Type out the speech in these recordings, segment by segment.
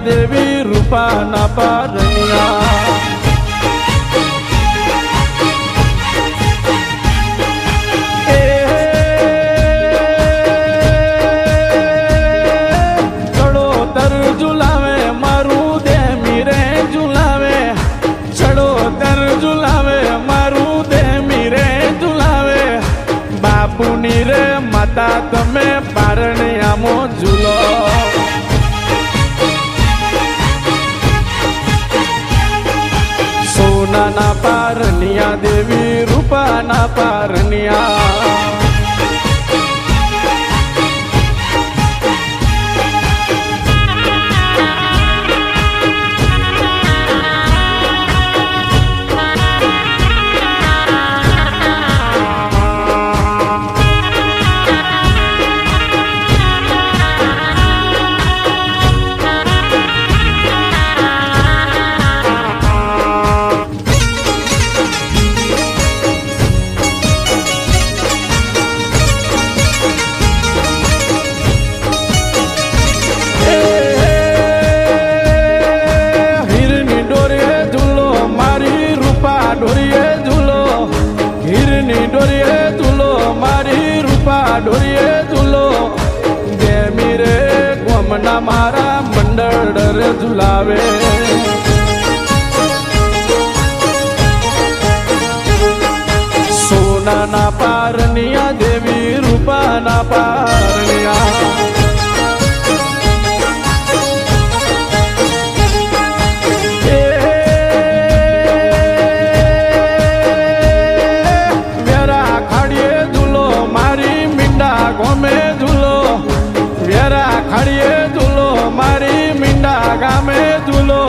દેવી રૂપાના પારણિયા ચડોતર ઝુલાવે મારું દેમી રે ઝુલાવે ચડોતર ઝુલાવે મારું દેમી રે ઝુલાવે બાપુની રે માતા તમે પારણિયામાં ઝૂલો સોનાના પારણિયા દેવી રૂપાના પારણિયા ડોરીએ ઝૂલો દેમી રે ગોમના મારા મંડળ રે ઝુલાવે સોનાના પારણિયા દેવી રૂપાના પારણિયા ગોમે ઝૂલો વેરા ખાડીએ ઝૂલો મારી મીંડા ગામે ઝૂલો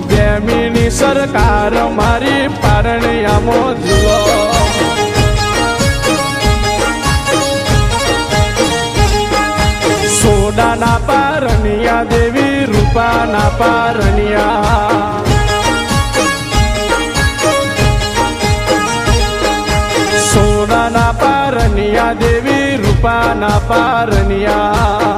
દેમીની સરકાર મારી પારણિયામાં ઝૂલો સોનાના પારણિયા દેવી રૂપાના પારણિયા સોનાના પારણિયા દેવી રૂપાના પારણિયા